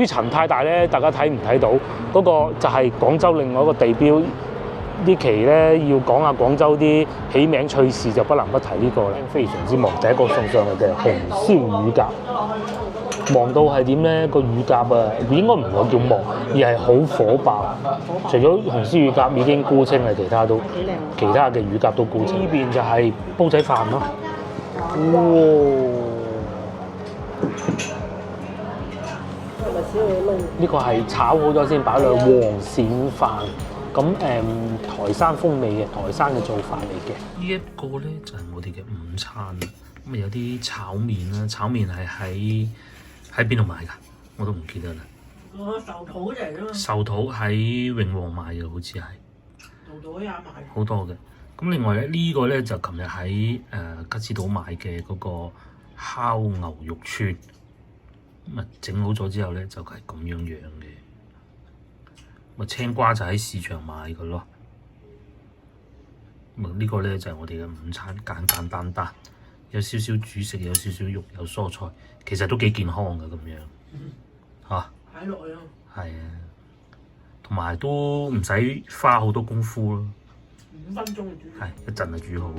啲塵太大咧，大家睇唔睇到？嗰個就係廣州另外一個地標。呢期咧要講下廣州啲起名趣事，就不能不提呢個啦。非常之忙，第一個送上嚟嘅紅燒乳鴿。忙到係點咧？個乳鴿啊，應該唔係叫忙，而係好火爆。除咗紅燒乳鴿已經沽清啦，其他嘅乳鴿都沽清。呢邊就係煲仔飯咯。哇！呢個係炒好咗先擺落黃鱔飯。咁台山風味嘅台山嘅做法嚟嘅。呢一個咧就係我哋嘅午餐啦。咁有啲炒麵啦，炒麵係喺邊度買㗎？我都唔記得啦。壽桃嚟㗎嘛。壽桃喺永旺買嘅，好似係。壽桃也買。好多嘅。咁另外咧呢個咧就琴日喺吉之島買嘅嗰個烤牛肉串。咁啊整好咗之後咧就係咁樣嘅。青瓜就喺市場買嘅咯。呢個咧就係我哋嘅午餐，簡簡單單，有少少主食，有少少肉，有蔬菜，其實都幾健康嘅咁樣。嚇？睇落去啊。係啊，同埋都唔使花好多功夫咯。5分鐘就煮。係一陣就煮好。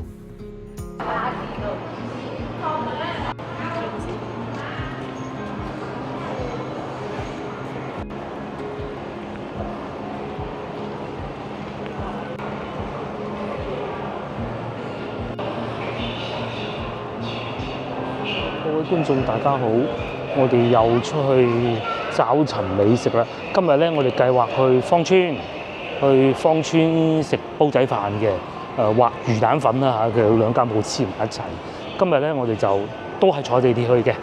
各位觀眾大家好，我哋又出去找尋美食啦。今日咧，我哋計劃去芳村食煲仔飯嘅，或魚蛋粉啦嚇，佢有兩間鋪黐埋一齊。今日咧，我哋就都係坐地鐵去嘅，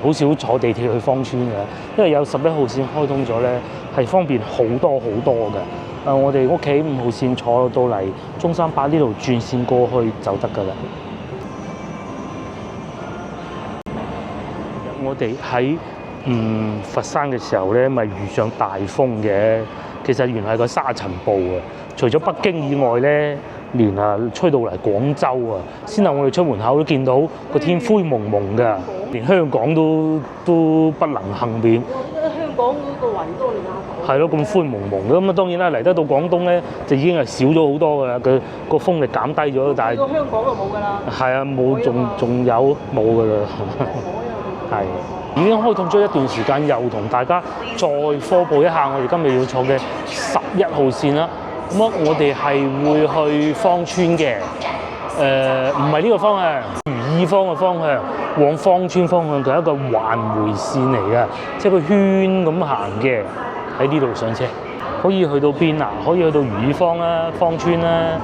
好少坐地鐵去芳村嘅，因為有11號線開通咗咧，係方便好多嘅。我哋屋企5號線坐到嚟中山八呢度轉線過去就得㗎啦。我哋喺佛山嘅時候咧，咪遇上大風嘅。其實原來係個沙塵暴啊！除咗北京以外咧，連吹到嚟廣州啊，先係我哋出門口都見到個天灰蒙蒙㗎，連香港都不能幸免。香港嗰個雲多利亞島。係咯，咁灰蒙蒙嘅咁啊！當然啦，嚟得到廣東咧，就已經係少咗好多㗎啦。佢個風力減低咗，但係到香港就冇㗎啦。係啊，冇仲有冇㗎啦。係已經開通咗一段時間，又同大家再科普一下，我哋今日要坐嘅11號線啦。咁我哋係會去芳村嘅，唔係呢個方向，如意坊嘅方向，往芳村方向，佢係一個環迴線嚟嘅，即係個圈咁行嘅。喺呢度上車，可以去到邊啊？可以去到如意坊啦、芳村啦、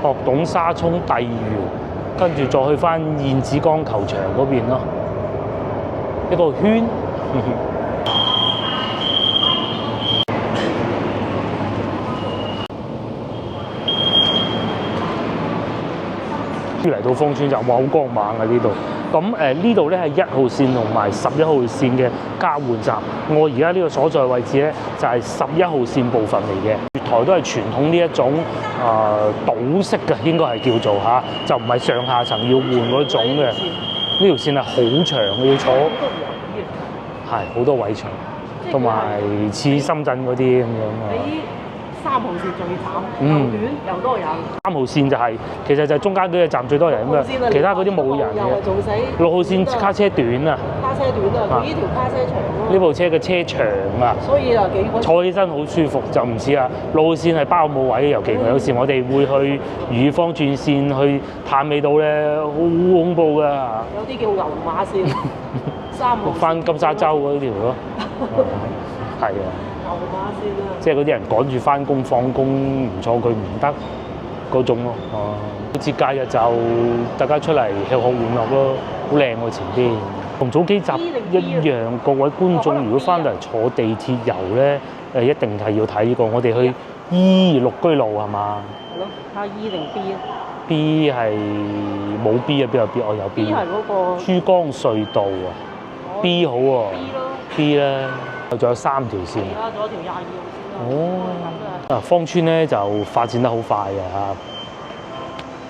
鶴洞沙涌、帝園，跟住再去翻燕子崗球場嗰邊咯。一個圈，嚟到芳村就哇好光猛啊呢度。咁呢度咧係1號線同埋11號線嘅交換站。我而家呢個所在位置咧就係11號線部分嚟嘅。月台都係傳統呢一種倒式嘅，應該係叫做嚇，就唔係上下層要換嗰種嘅。呢條線係好長嘅，要坐係好多位長，同埋似深圳嗰啲咁樣啊。3號線最慘，又短又多人。3號線就係其實就係中間嗰個站最多人咁嘅，其他嗰啲冇人嘅。6號線卡車短啊，卡車短啊，呢條卡車長咯。呢部車嘅車長啊，所以啊坐起身好舒服，就唔似啊6號線係包冇位，尤其有時我哋會去如意坊轉線去探尾道咧，好恐怖㗎。有啲叫牛馬線，3號翻金沙洲嗰條咯，係啊。即係嗰啲人趕住翻工放工，唔坐佢唔得嗰種咯。節假日就大家出嚟吃喝玩樂咯，好靚喎前邊。同早幾集一樣，各位觀眾如果翻嚟坐地鐵遊咧，一定係要睇呢個。我哋去綠居路係嘛？係咯，睇下 E 定 B 啊 ？B 係冇 B 啊，邊有 B？ 我有 B。B 係嗰個珠江隧道啊。B 好喎。B 啦。仲有3條線。而家仲有條22號線啦。芳村咧就發展得好快嘅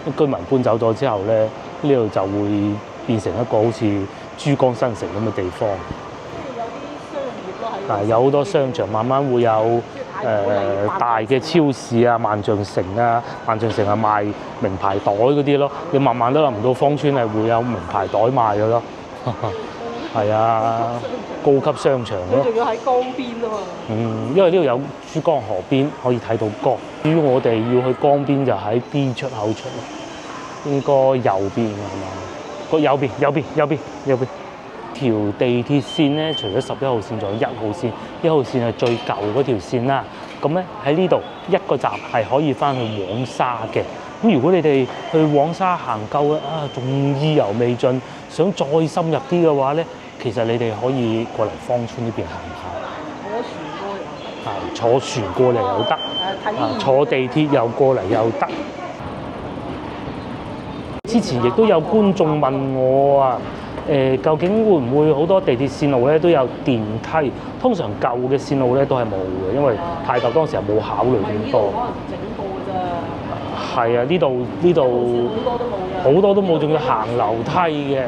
嚇，居民搬走咗之後咧，呢度就會變成一個好似珠江新城咁嘅地方。即係有啲商業咯喺有好多商場，慢慢會有大嘅超市啊，萬象城啊，萬象城係賣名牌袋嗰啲咯。你慢慢都諗唔到芳村係會有名牌袋賣嘅咯。係啊，高級商場咯。仲要喺江邊啊嘛。因為呢度有珠江河邊可以睇到江。至於我哋要去江邊就喺 B 出口出，應該右邊係嘛？個右邊。條地鐵線咧，除咗11號線，仲有1號線。1號線係最舊嗰條線啦。咁咧喺呢度一個站係可以翻去黃沙嘅。咁如果你哋去黃沙行夠仲意猶未盡，想再深入啲嘅話咧，其實你哋可以過嚟芳村呢邊行下。坐船過嚟又得，坐地鐵又過嚟又得。之前亦都有觀眾問我啊。究竟會唔會好多地鐵線路咧都有電梯？通常舊嘅線路咧都係冇嘅，因為太舊當時係冇考慮咁多。可能整過㗎咋。係啊，呢度好多都冇，仲要行樓梯嘅。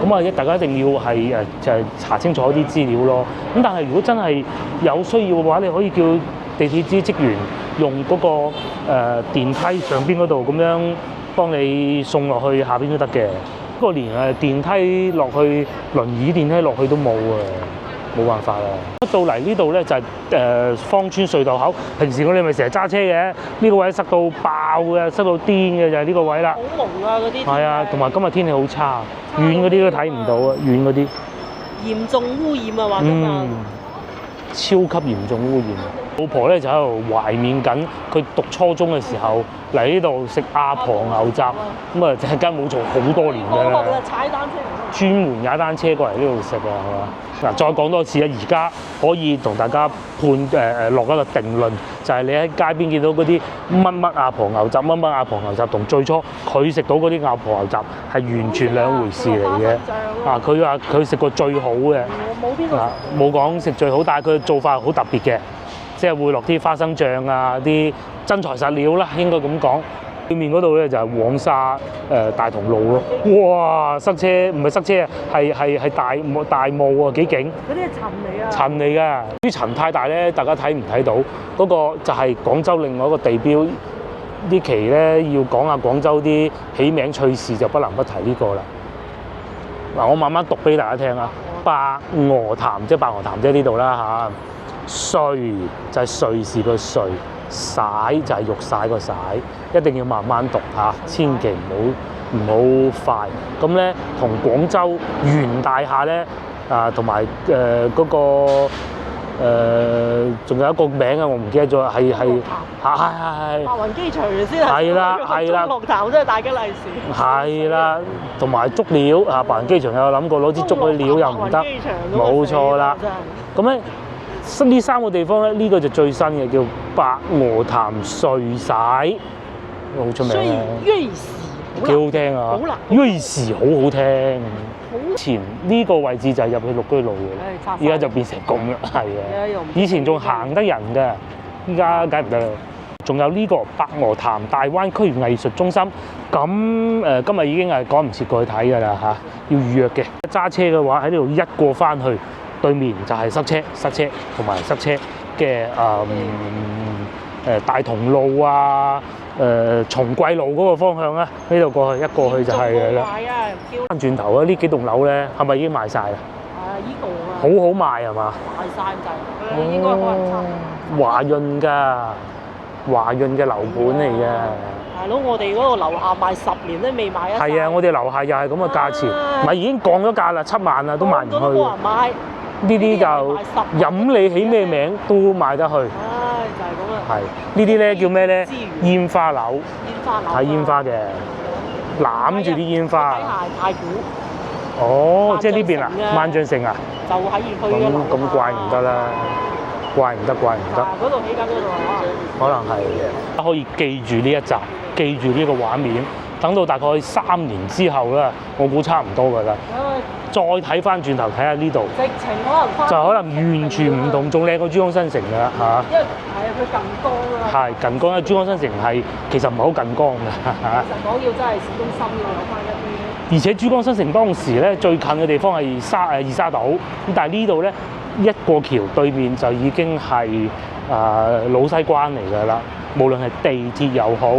咁啊，大家一定要係就係查清楚啲資料咯。咁但係如果真係有需要嘅話，你可以叫地鐵支職員用嗰個電梯上邊嗰度咁樣幫你送落去下邊都得嘅。不過連電梯落去，輪椅電梯落去都冇啊，冇辦法啦。到嚟呢度咧就係芳村隧道口。平時我哋咪成日揸車嘅，呢個位塞到爆嘅，塞到癲嘅就係呢個位啦。好朦啊嗰啲。係啊，同埋今日天氣好差，遠嗰啲都睇唔到啊，遠嗰啲。嚴重污染啊！話今日。超級嚴重污染。老婆咧就喺度懷緬緊佢讀初中嘅時候嚟呢度食阿婆牛雜，咁啊陣間冇做好多年㗎啦。踩單車。專門踩單車過嚟呢度食啊，係嘛？嗱，再講多次啊，而家可以同大家落一個定論，就係你喺街邊見到嗰啲乜阿婆牛雜、乜阿婆牛雜，同最初佢食到嗰啲阿婆牛雜係完全兩回事嚟嘅。佢話佢食過最好嘅。冇講食最好，但係佢做法好特別嘅。即係會落啲花生醬啊，啲真材實料啦，應該咁講。對面嗰度咧就係黃沙大同路咯。哇！塞車唔係塞車啊，係大霧啊，幾勁！嗰啲係塵嚟啊！塵嚟㗎，啲塵太大咧，大家睇唔睇到？嗰個就係廣州另外一個地標。呢期咧要講下廣州啲起名趣事，就不能不提呢個啦。嗱，我慢慢讀俾大家聽啊。白鵝潭即係白鵝潭，即係呢度啦嚇。瑞就係瑞士個瑞，璽就係玉璽個璽，一定要慢慢讀嚇，千祈唔好快。咁咧同廣州原大廈咧同埋嗰個仲有一個名啊，我唔記得咗，係白雲機場先係啦，中樂潭真係大吉利是。係啦，同埋竹料啊，白雲機場有諗過攞支竹去料又唔得，冇錯啦。咁咧呢三個地方咧，呢個就最新嘅，叫白鵝潭瑞璽，好出名啊！瑞士幾好聽啊！瑞士好好聽。前呢個位置就係入去綠居路嘅，而家就變成咁啦，係啊！以前仲行得人㗎，依家梗唔得啦。仲有呢個白鵝潭大灣區藝術中心，咁今日已經係趕唔切過去睇㗎啦嚇，要預約嘅。揸車嘅話喺呢度一過翻去，對面就係塞車同埋塞車嘅大同路啊。松貴路嗰個方向啊，呢度過去一過去就係㗎啦。翻轉頭啊，呢幾棟樓咧係咪已經賣晒啦？依度啊。好好賣係嘛？賣晒就係，應該可能差。華潤㗎，華潤嘅樓盤嚟嘅。大佬，我哋嗰個樓下賣10年都未賣一。係啊，我哋樓下又係咁嘅價錢，咪已經降咗價啦，7萬啦都賣唔去。冇人買。呢啲就飲你起咩名都賣得去。就係咁啦。係呢啲咧叫咩咧？煙花樓。睇煙花嘅，攬住啲煙花。太古。哦，即係呢邊啊，萬象城啊。就喺佢嘅樓下。咁怪唔得啦，怪唔得。嗰度起緊嗰度啊。可能係嘅。可以記住呢一集，記住呢個畫面，等到大概3年之後啦，我估差唔多㗎啦。再睇翻轉頭睇下呢度，直情就可能完全唔同，仲靚過珠江新城㗎啦嚇。因為佢近江啦。係近江啊！珠江新城係其實唔係好近江㗎。其實講要真係市中心要有翻一啲。而且珠江新城當時咧最近嘅地方係二沙島，咁但係呢度咧一過橋對面就已經係老西關嚟㗎啦。無論係地鐵又好，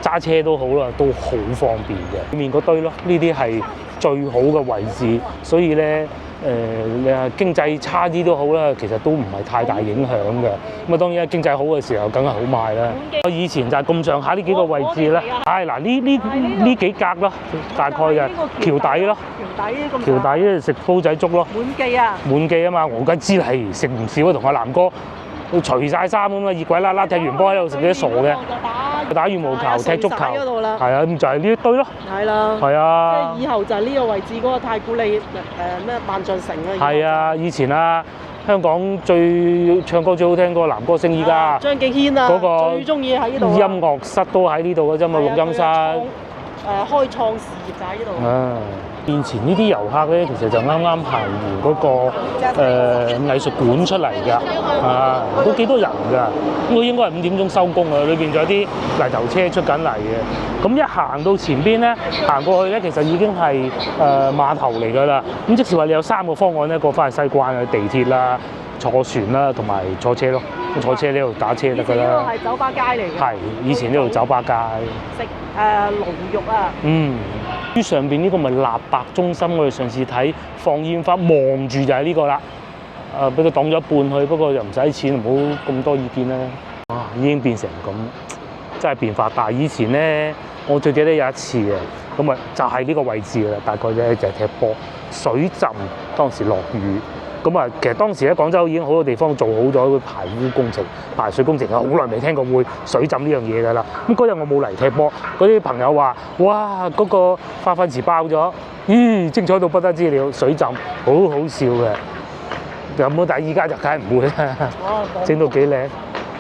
揸車都好啦，都好方便嘅。對面嗰堆咯，呢啲係最好嘅位置，所以咧你話經濟差啲都好啦，其實都唔係太大影響嘅。咁啊當然經濟好嘅時候，梗係好賣啦。我以前就係咁上下呢幾個位置啦。嗱呢幾格咯，大概嘅橋底咯。橋底食煲仔粥咯。滿記啊嘛，我梗知係食唔少啊，同阿南哥都除晒衫咁啊，熱鬼啦啦踢完波喺度食啲傻嘅。打羽毛球、踢足球，係啊，咁就係呢一堆咯。係啦，係啊。即係以後就係呢個位置嗰個太古里咩萬象城啊。係啊，以前啊，香港唱歌最好聽嗰個男歌星，依家張敬軒啊，嗰個最中意喺呢度。音樂室都喺呢度嘅啫嘛，錄音室。開創事業就喺呢度。以前呢啲遊客咧，其實就啱啱行完嗰個藝術館出嚟㗎，都幾多人㗎。咁佢應該係5點鐘收工啊，裏邊仲有啲泥頭車出緊嚟嘅。咁一行到前邊咧，行過去咧，其實已經係碼頭嚟㗎啦。咁即係話你有3個方案咧，過翻去西關嘅地鐵啦、坐船啦，同埋坐車咯。坐車呢度打車得㗎啦。呢個係酒吧街嚟嘅。係，以前呢度酒吧街。食龍肉啊。於上邊呢個咪立白中心，我哋上次睇放煙花，望住就係呢個啦。俾佢擋咗一半去，不過又唔使錢，唔好咁多意見啦。已經變成咁，真係變化大。以前咧，我最記得有一次嘅，咁啊就係呢個位置啦，大概咧就係踢波，水浸，當時落雨。咁啊，其實當時喺廣州已經好多地方做好咗排污工程、排水工程啊，好耐未聽過會水浸呢樣嘢㗎啦。咁嗰日我冇嚟踢波，嗰啲朋友話：哇，嗰個化糞池爆咗，精彩到不得之了，水浸，好好笑嘅。有冇？但係依家就梗係唔會啦，整到幾靚，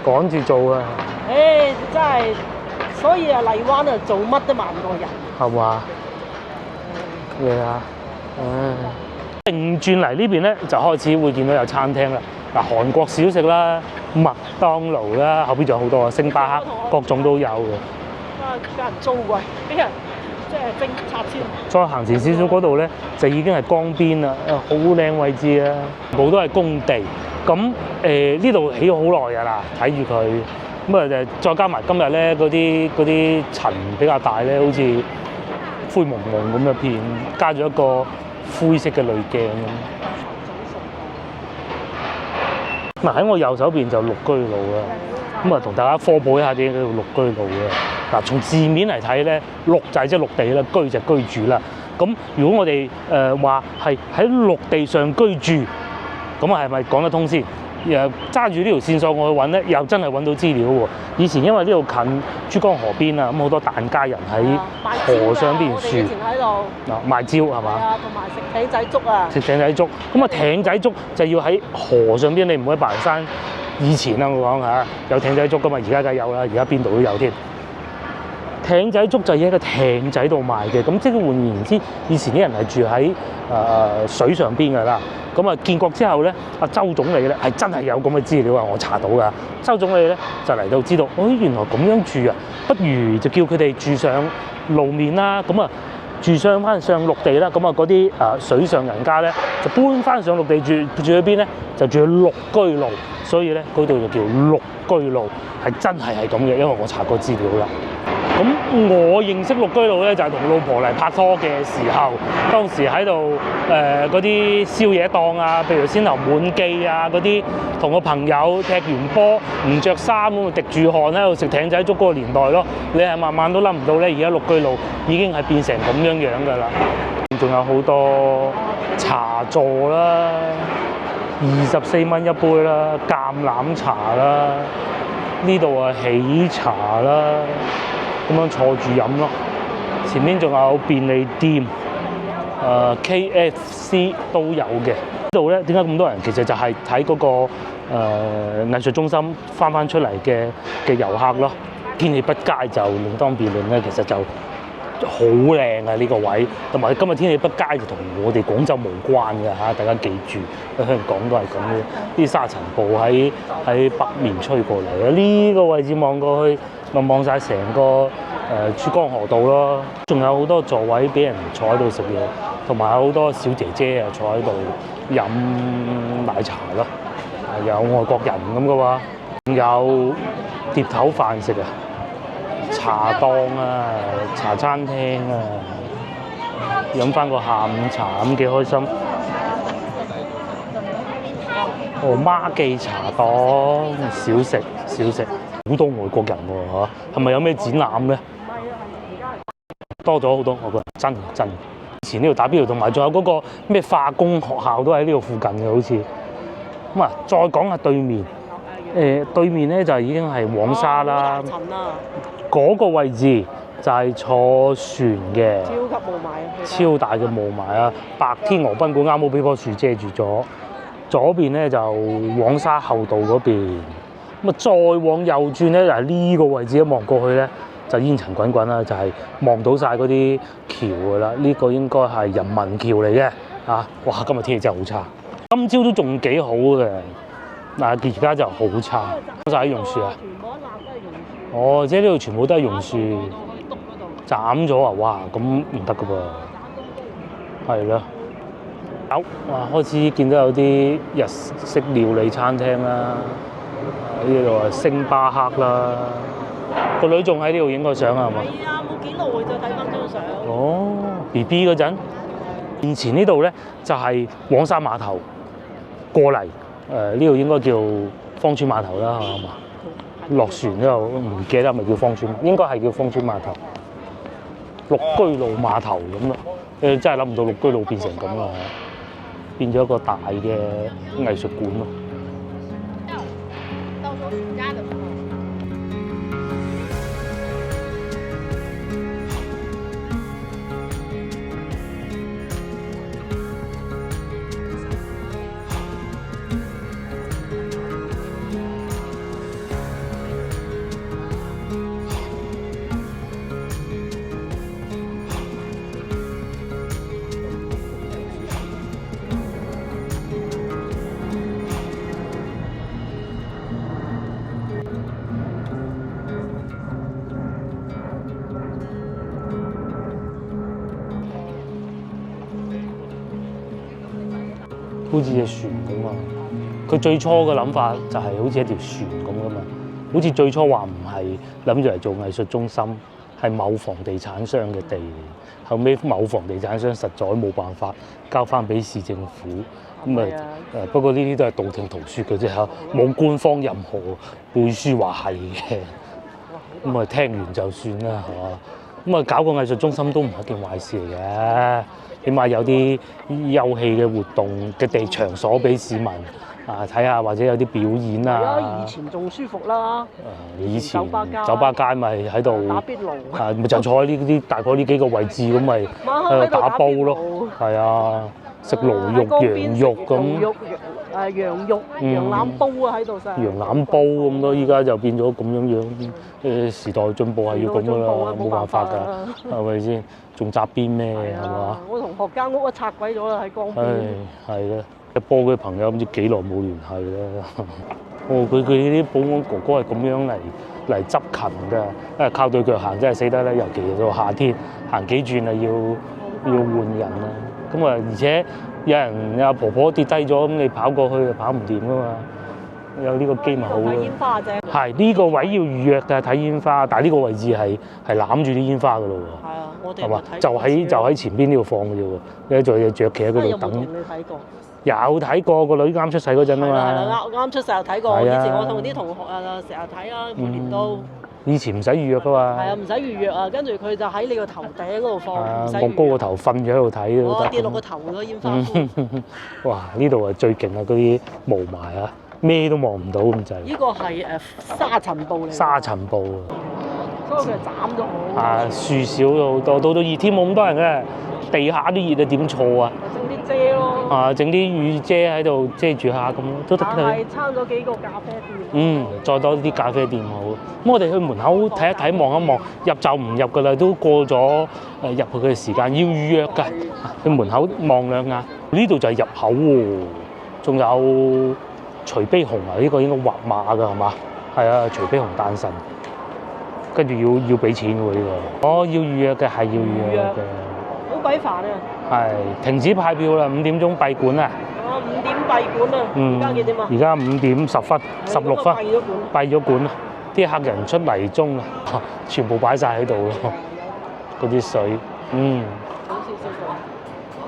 趕住做啊！真係，所以荔灣啊，做乜都萬個人。係嘛？係啊，定轉嚟呢邊咧，就開始會見到有餐廳啦。嗱，韓國小食啦、麥當勞啦，後邊仲有好多星巴克，各種都有嘅。俾人租貴，俾人即係冰拆遷。再行前少少嗰度咧，就已經係江邊啦，好靚位置啊！全部都係工地。咁呢度起咗好耐㗎啦，睇住佢。咁啊再加埋今日咧嗰啲塵比較大咧，好似灰蒙蒙咁嘅片，加咗一個灰色嘅濾鏡咁。嗱，喺我右手邊就綠居路啦，咁啊同大家科普一下啲叫綠居路嘅。嗱，從字面嚟睇咧，綠就係即係陸地啦，居就係居住啦。咁如果我哋話係喺陸地上居住，咁啊係咪講得通先？揸住呢條線索我去揾咧，又真係揾到資料喎。以前因為呢度近珠江河邊啊，咁好多疍家人喺河上邊住。以前喺度賣蕉係嘛？係啊，同埋食艇仔粥啊。食艇仔粥，咁啊艇仔粥就要喺河上邊，你唔會喺白雲山。以前啊，我講嚇有艇仔粥噶嘛，而家梗係有啦，而家邊度都有添。艇仔粥就要喺個艇仔度賣嘅，咁即係換言之，以前啲人係住喺水上邊㗎啦。咁啊建國之後咧，阿周總理咧係真係有咁嘅資料啊，我查到㗎。周總理咧就嚟到知道，原來咁樣住啊，不如就叫佢哋住上路面啦。咁啊住上陸地啦。咁啊嗰啲水上人家咧就搬翻上陸地住喺邊咧？就住喺綠居路，所以咧嗰度就叫綠居路，係真係咁嘅，因為我查過資料啦。咁我認識綠居路咧，就係同老婆嚟拍拖嘅時候，當時喺度嗰啲宵夜檔啊，譬如先頭滿記啊嗰啲，同個朋友踢完波唔着衫咁滴住汗喺度食艇仔粥嗰個年代咯。你係慢慢都諗唔到咧，而家綠居路已經係變成咁樣㗎啦。仲有好多茶座啦，24蚊一杯啦，橄欖茶啦，呢度啊喜茶啦。咁樣坐住飲咯，前面仲有便利店，KFC 都有嘅。呢度咧點解咁多人？其實就係睇嗰個藝術中心翻出嚟嘅遊客咯。天氣不佳就另當別論咧，其實就好靚啊呢個位，同埋今日天氣不佳就同我哋廣州無關㗎嚇，大家記住，喺香港都係咁嘅，啲沙塵暴喺北面吹過嚟啊！呢個位置望過去，咪望晒成個珠江河道咯，仲有好多座位俾人坐喺度食嘢，同埋好多小姐姐啊坐喺度飲奶茶咯，有外國人咁嘅喎，仲有碟頭飯食啊，茶檔啊，茶餐廳啊，飲翻個下午茶咁幾開心。哦，孖記茶檔小食，好多外國人喎嚇，係咪有咩展覽咧？多咗好多外國人，真。以前呢度打邊爐，同埋仲有嗰個咩化工學校都喺呢度附近嘅，好似。咁啊，再講下對面，對面咧就已經係黃沙啦。嗰個位置就係坐船嘅。超級霧霾。超大嘅霧霾啊！白天鵝賓館啱好俾棵樹遮住咗。左邊咧就黃沙後道嗰邊，咁啊再往右轉咧就係呢個位置，一望過去咧就煙塵滾滾啦，就係望到晒嗰啲橋㗎啦。呢個應該係人民橋嚟嘅嚇。哇！今日天氣真係好差，今朝都仲幾好嘅，嗱而家就好差。晒啲榕樹啊！哦，即係呢度全部都係榕樹，斬咗啊！哇，咁唔得㗎噃，係咯。哇！開始見到有啲日式料理餐廳啦，呢度啊星巴克啦，個女仲喺呢度影個相啊，係嘛？係啊，冇幾耐就睇翻張相。哦 ，BB 嗰陣，面前呢度咧就係黃沙碼頭過嚟，呢度應該叫芳村碼頭啦，係嘛？落船之後唔記得係咪叫芳村，應該係叫芳村碼頭。綠居路碼頭咁咯，真係諗唔到綠居路變成咁啊！變咗一個大嘅藝術館咯。到時候暑假的時候。好似隻船咁啊！佢最初嘅諗法就係好似一條船咁噶嘛，好似最初話唔係諗住嚟做藝術中心，係某房地產商嘅地。後尾某房地產商實在冇辦法交翻俾市政府，咁啊不過呢啲都係道聽途說嘅啫嚇，冇官方任何背書話係嘅。咁啊聽完就算啦，係嘛？咁啊搞個藝術中心都唔係一件壞事嚟嘅。起碼有啲休憩嘅活動嘅地場所俾市民啊睇下，或者有啲表演啊。以前仲舒服啦。以前酒吧街咪喺度打邊爐啊，咪就坐喺呢啲大概呢幾個位置咁咪喺度打煲咯。係啊，食驢肉、羊肉咁。羊肉、羊腩煲啊喺度食。羊腩煲咁咯，依家就變咗咁樣。時代進步係要咁噶啦，冇辦法㗎，係咪先？仲紮邊咩係嘛？我同學間屋都拆鬼咗啦，喺江邊。係啦，一波嘅朋友唔知幾耐冇聯繫啦。哦，佢啲保安哥哥係咁樣嚟執勤㗎，靠對腳行真係死得咧，尤其到夏天行幾轉啊要換人啊。咁啊，而且有人阿婆婆跌低咗，咁你跑過去就跑唔掂㗎嘛。有呢個機咪好咯。睇煙花啫。係呢個位要預約㗎，睇煙花，但係呢個位置係攬住啲煙花㗎咯喎。係啊，我哋係嘛？就喺前邊呢度放嘅啫喎，你仲有隻雀企喺嗰度等。有冇同你睇過？有睇過，個女啱出世嗰陣啊嘛。係啦，啱出世又睇過。以前我同啲同學啊，成日睇啊，每年都。以前唔使預約㗎嘛。係啊，唔使預約啊，跟住佢就喺你個頭頂嗰度放，唔使預約。我高個頭瞓咗喺度睇都得。跌落個頭咯，煙花。哇！呢度啊最勁啊，嗰啲霧霾啊！咩都望唔到咁滯。呢個係沙塵暴嚟。沙塵暴啊！所以佢斬咗好。啊，樹少咗好多，到熱天冇咁多人嘅，地下都熱啊，點坐啊？整啲遮咯。啊，整啲雨遮喺度遮住下咁都得。但係撐咗幾個咖啡店。再多啲咖啡店好。咁我哋去門口睇一睇，望一望，入就唔入㗎啦，都過咗入去嘅時間，要預約㗎。去門口望兩眼，呢度就係入口喎，仲有。徐悲鴻啊，呢個應該畫馬㗎係嘛？係啊，徐悲鴻誕辰，跟住要俾錢喎呢個。哦，要預約嘅係要預約嘅。好鬼煩啊！係停止派票啦，5點鐘閉館啊！ 5點閉館啊，而家幾點啊？而家5點10分、16分，閉咗館。閉咗館啦，啲客人出嚟鐘啦，全部擺晒喺度咯，嗰啲水，好少少嗰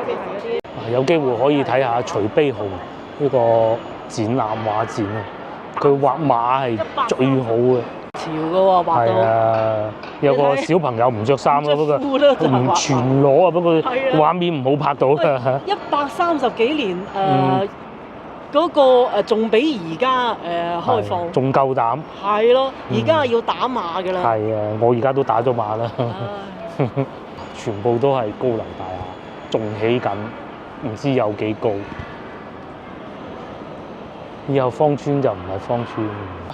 邊係嗰啲。有機會可以睇下徐悲鴻呢個展覽畫展啊，佢畫馬係最好嘅。潮嘅喎，畫係到。啊，有個小朋友唔着衫咯，不過唔着褲啦唔全裸啊，不過係啊畫面唔好拍到啦。 130幾年嗰個仲比而家開放。仲夠膽。係咯，而家要打碼㗎啦。係啊，我而家都打咗碼啦。唉全部都係高樓大廈，仲起緊，唔知有幾高。以後芳村就唔係芳村。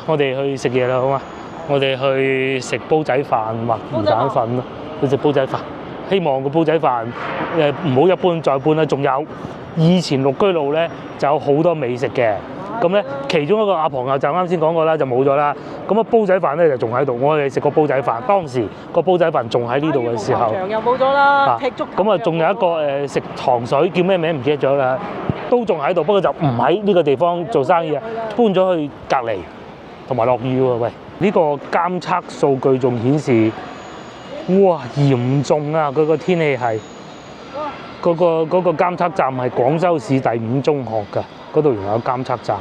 我哋去食嘢啦，好嘛？我哋去食煲仔飯或魚蛋粉咯，去食煲仔飯。希望個煲仔飯唔好一般再搬啦。仲有以前綠居路咧就有好多美食嘅，咁咧其中一個阿婆牛就啱先講過啦，就冇咗啦。咁啊煲仔飯咧就仲喺度，我哋食過煲仔飯，當時個煲仔飯仲喺呢度嘅時候，場又冇咗啦，踢足球咁啊仲有一個食糖水叫咩名唔記得咗啦，都仲喺度，不過就唔喺呢個地方做生意啊，搬咗去隔離，同埋落雨喎。喂，呢個監測數據仲顯示，哇嚴重啊！佢個天氣係嗰個監測站係廣州市第5中學㗎，嗰度原來有監測站，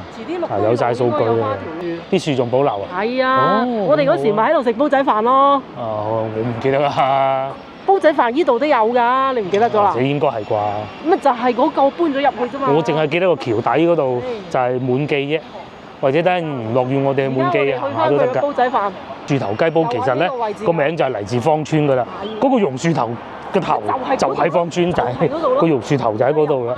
有晒數據嘅，啲樹仲保留啊。係啊，我哋嗰時咪喺度食煲仔飯咯。我唔記得啦。煲仔飯呢度都有㗎，你唔記得咗啦？應該係啩？咁啊就係嗰個搬咗入去啫嘛。我淨係記得個橋底嗰度就係滿記啫，或者等陣唔落雨我哋去滿記行下都得㗎。煲仔飯。樹頭雞煲其實咧個名就係嚟自芳村㗎啦，嗰個榕樹頭嘅頭就喺芳村，就係個榕樹頭就喺嗰度啦。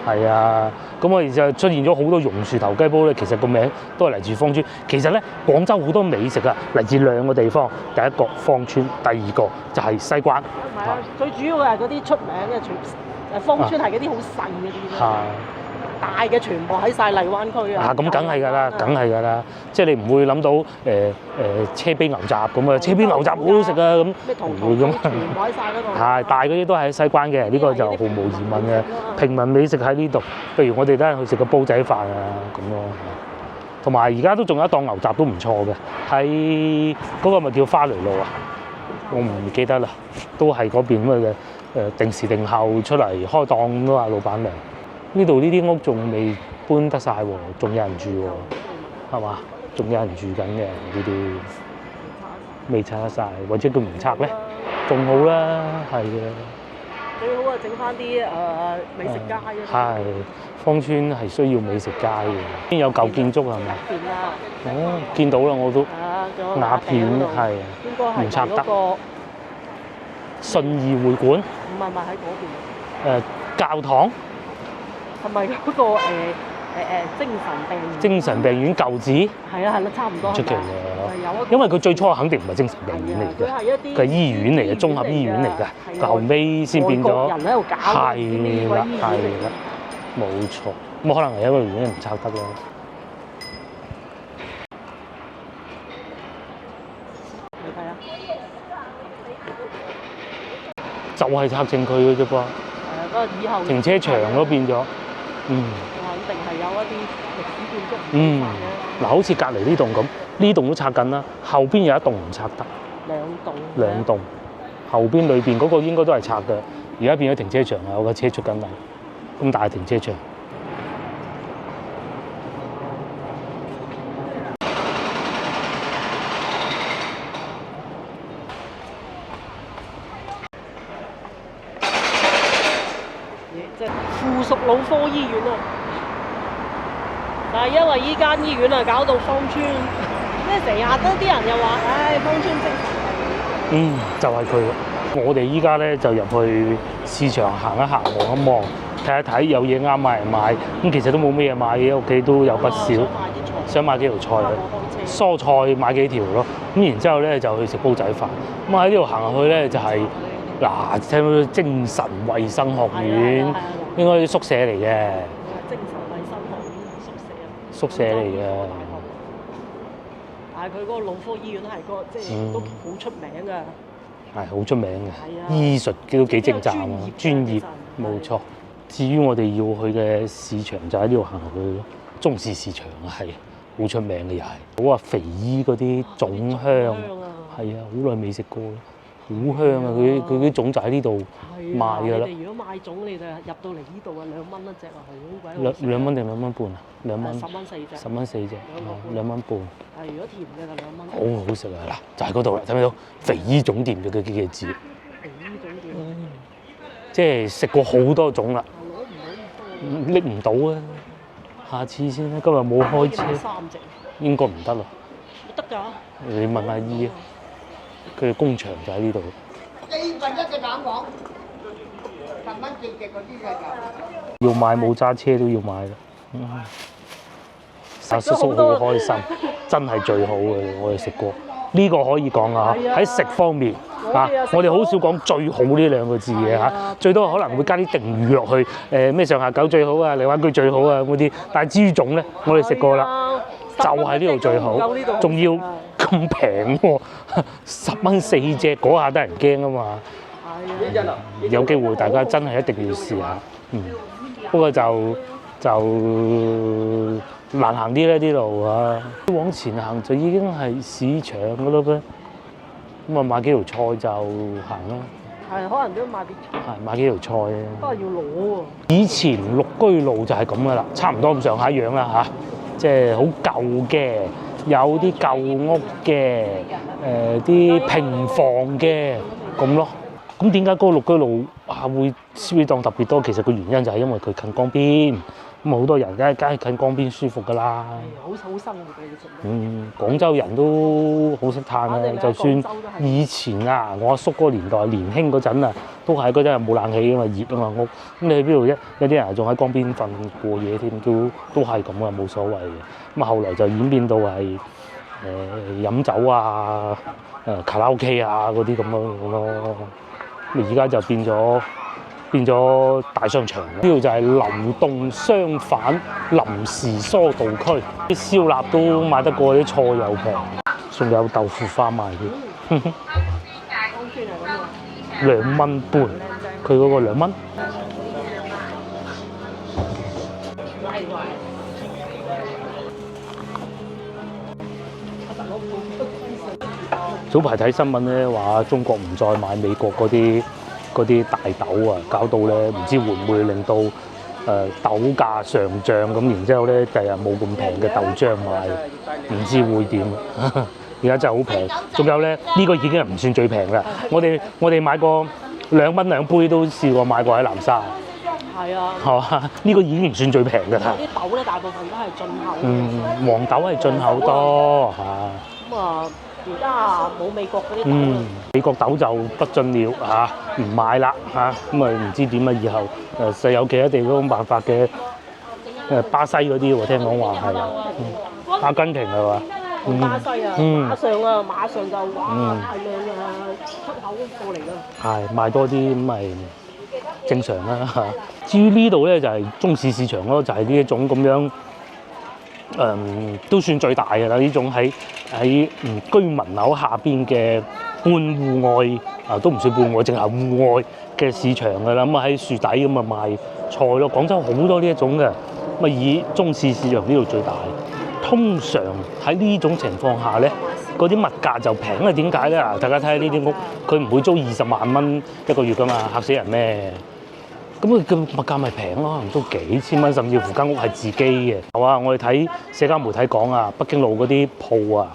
係啊，咁我哋就出現咗好多榕樹頭雞煲咧，其實個名都係嚟自芳村。其實咧，廣州好多美食啊，嚟自2個地方，第一個芳村，第二個就係西關。係啊，最主要係嗰啲出名嘅，芳村係嗰啲好細嘅啲。係。大嘅全部喺晒荔灣區啊！咁梗係㗎啦，梗係㗎啦，即係你唔會諗到車陂牛雜咁啊，車陂牛雜好好食啊咁，唔會咁。全部喺晒嗰度。係大嗰啲都喺西關嘅，呢個就毫無疑問嘅。平民美食喺呢度，譬如我哋等陣去食個煲仔飯啊咁咯。同埋而家都仲有一檔牛雜都唔錯嘅，喺嗰個咪叫花雷路啊？我唔記得啦，都係嗰邊咁嘅定時定候出嚟開檔咁咯，老闆娘。呢度呢啲屋仲未搬得晒喎，仲有人住喎，係嘛？仲有人住緊嘅呢啲，未拆得晒，或者佢唔拆咧，仲好啦，係嘅。最好啊，整翻啲美食街啊！係，芳村係需要美食街嘅，邊有舊建築係咪？哦，見到啦，我都。瓦片係，唔拆得。信義會館？唔係喺嗰邊。教堂？係咪嗰個精神病院舊址？係啦，差唔多。出奇喎，因為佢最初肯定唔係精神病院嚟嘅，佢係醫院嚟嘅，綜合醫院嚟嘅，後尾先變咗。人喺度搞。係啦，冇錯。咁可能係一個原因唔拆得咯。你睇下，就係拆正佢嘅啫噃。以後停車場都變咗。肯定係有一啲歷史建築。嗱，好似隔離呢棟咁，呢棟都拆緊啦，後邊有一棟唔拆得。兩棟，後邊裏邊嗰個應該都係拆嘅，而家變咗停車場啊！有架車出緊嚟，咁大停車場。附屬腦科醫院啊，但係因為依間醫院啊，搞到芳村，即係成日都啲人又話，唉，芳村精神病院。就係佢。我哋依家咧就入去市場行一行，望一望，睇一睇，有嘢啱買唔買。咁其實都冇咩嘢買嘅，屋企都有不少。想買幾條菜，蔬菜買幾條咯。咁然之後咧就去食煲仔飯。咁喺呢度行入去咧就係嗱，聽到精神衛生學院。應該宿舍嚟嘅，精神衛生學院宿舍嚟嘅。但係佢嗰個腦科醫院係即係都好出名㗎。係好出名嘅，醫術都幾精湛啊，專業冇錯。至於我哋要去嘅市場就喺呢度行去咯，中市市場係好出名嘅又係，好話肥姨嗰啲粽香，係啊，好耐未食過啦，好香啊！佢啲粽就喺呢度賣㗎啦。你哋如果買粽，你就入到嚟呢度啊，2蚊一隻啊，好鬼好食。2蚊定2蚊半啊？2蚊。10蚊4隻。10蚊4隻，2蚊半。係，如果甜嘅就2蚊。好好食啊！嗱，就喺嗰度啦，睇唔睇到？肥姨總店嘅佢幾個字？肥姨總店。即係食過好多種啦。攞唔到咁多。拎唔到啊！下次先啦，今日冇開車。3隻。應該唔得咯。得㗎。你問阿姨啊，佢嘅工場就喺呢度。4份1隻蛋黃，10蚊4隻嗰啲嘅就。要買冇揸車都要買啦。阿叔叔好開心，真係最好嘅，我哋食過。呢個可以講啊，喺食方面啊，我哋好少講最好呢2個字嘅嚇，最多可能會加啲定語落去，咩上下九最好啊，荔灣居最好啊嗰啲。但係至於粽咧，我哋食過啦，就喺呢度最好，仲要咁平喎，10蚊4隻，嗰下得人驚啊嘛。有機會大家真係一定要試下，不過就難行啲咧啲路啊，往前行就已經係市場噶啦噃，咁啊買幾條菜就行啦。係，可能都買啲。係買幾條菜啊。不過要攞喎。以前綠居路就係咁噶啦，差唔多咁上下樣啦嚇，即係好舊嘅，有啲舊屋嘅，啲平房嘅咁咯。咁點解嗰個綠居路會燒魚檔特別多？其實個原因就係因為佢近江邊。咁好多人梗係近江邊舒服㗎啦。好生活嘅廣州人都好識嘆啊！就算以前啊，我阿叔嗰個年代年輕嗰陣啊，都係嗰陣係冇冷氣㗎嘛，熱啊嘛屋。咁你去邊度啫？有啲人仲喺江邊瞓過夜添，都係咁啊，冇所謂嘅。咁後來就演變到係飲酒啊、卡拉 OK 啊嗰啲咁樣咯。咁而家就變咗大商場，呢度就係流動商販臨時疏導區，啲燒臘都買得過，啲菜又平，仲有豆腐花賣添，2蚊半，佢嗰個2蚊。早排睇新聞咧，話中國唔再買美國嗰啲大豆啊，搞到咧唔知會唔會令到豆價上漲咁，然之後咧第日冇咁平嘅豆漿賣，唔知會點啊！而家真係好平，仲有咧呢個已經係唔算最平啦。我哋買過2蚊2杯都試過買過喺南沙。係啊。係嘛？呢個已經唔算最平㗎啦。啲豆咧大部分都係進口。黃豆係進口多嚇。咁啊。而家冇美國嗰啲豆，美國豆就不進了嚇，唔買啦嚇，咁啊唔知點啊以後實有其他地方辦法嘅，巴西嗰啲我聽講話係，阿根廷係嘛？巴西啊，馬上就哇大量出口過嚟㗎。係賣多啲咁咪正常啦嚇。至於呢度咧就係中市市場咯，就係呢一種咁樣。都算最大嘅啦！呢種喺居民樓下邊嘅半戶外啊，都唔算半戶外，淨係戶外嘅市場㗎啦。咁啊喺樹底咁啊賣菜咯。廣州好多呢一種嘅，咁啊以中市市場呢度最大。通常喺呢種情況下咧，嗰啲物價就平。因為點解咧？嗱，大家睇下呢啲屋，佢唔會租20萬蚊一個月㗎嘛，嚇死人咩？咁佢嘅物價咪平咯，可能都幾千蚊，甚至乎間屋係自己嘅。係啊，我哋睇社交媒體講啊，北京路嗰啲鋪啊，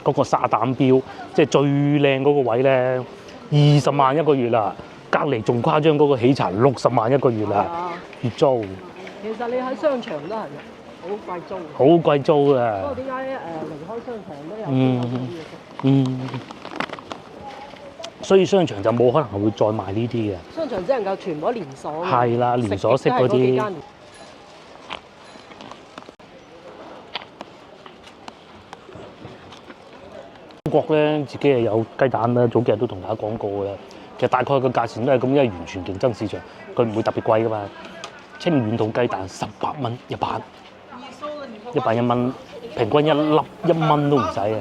嗰個沙膽標，即係最靚嗰個位咧，20萬一個月啦。隔離仲誇張，嗰個喜茶60萬一個月啦，月租。其實你喺商場都係好貴租。好貴租啊！不過點解離開商場都有所以商場就冇可能會再賣呢啲嘅。商場只能夠全部連鎖。係啦，連鎖式嗰啲。中國咧自己係有雞蛋啦，早幾日都同大家講過嘅啦。其實大概個價錢都係咁，因為完全競爭市場，佢唔會特別貴噶嘛。清遠土雞蛋18蚊一板，1蚊，平均一粒1蚊都唔使嘅。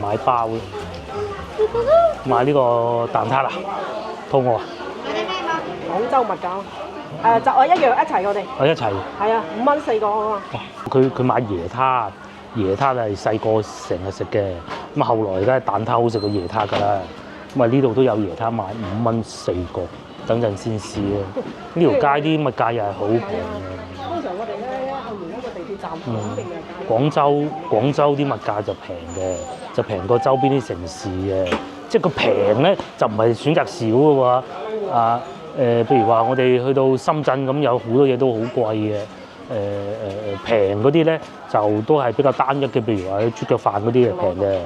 買包，買呢個蛋撻啊，肚餓啊！廣州物價，就我一樣一齊我哋。我一齊。係啊，5蚊4個啊嘛。佢買椰撻，椰撻係細個成日食嘅，咁後來梗係蛋撻好食過椰撻㗎啦。咁啊呢度都有椰撻賣5蚊4個，等陣先試啊！呢條街啲物價又係好平嘅。通常我哋咧去完一個地鐵站肯定係廣州啲物價就平嘅，就平過周邊啲城市嘅。即係個平咧就唔係選擇少嘅喎。譬如話我哋去到深圳咁，有好多嘢都好貴嘅。平嗰啲咧就都係比較單一嘅，譬如話豬腳飯嗰啲係平嘅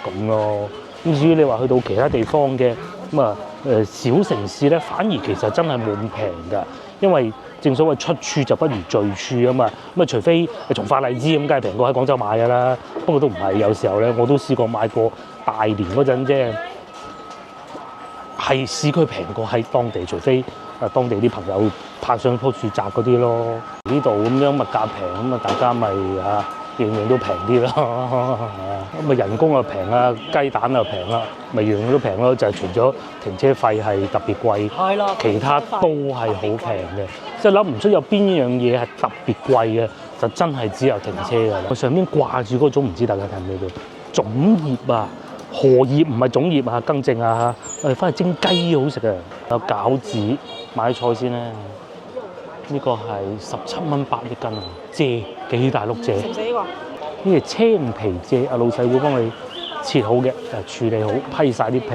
咁咯。咁至於你話去到其他地方嘅咁啊小城市咧，反而其實真係冇咁平㗎，因為正所謂出處就不如聚處啊嘛。咁啊，除非你從化荔枝咁，梗係平過喺廣州買㗎啦。不過都唔係，有時候咧我都試過買過大連嗰陣啫。係市區平過喺當地，除非當地啲朋友拍上棵樹摘嗰啲咯。呢度咁樣物價平，咁啊大家咪樣樣都平啲咯。咁啊人工又平啊，雞蛋又平啦，咪樣樣都平咯。就係除咗停車費係特別貴，係咯，其他都係好平嘅。即係諗唔出有邊一樣嘢係特別貴嘅，就真係只有停車㗎啦。佢上面掛住嗰種唔知大家睇唔睇到粽葉啊？荷葉唔係粽葉啊，更正啊！我哋翻去蒸雞好食啊！有餃子，買菜先咧。呢個係17蚊8一斤啊！蔗幾大碌蔗？食唔食呢個？呢係青皮蔗，阿老細會幫你切好嘅，處理好，批晒啲皮。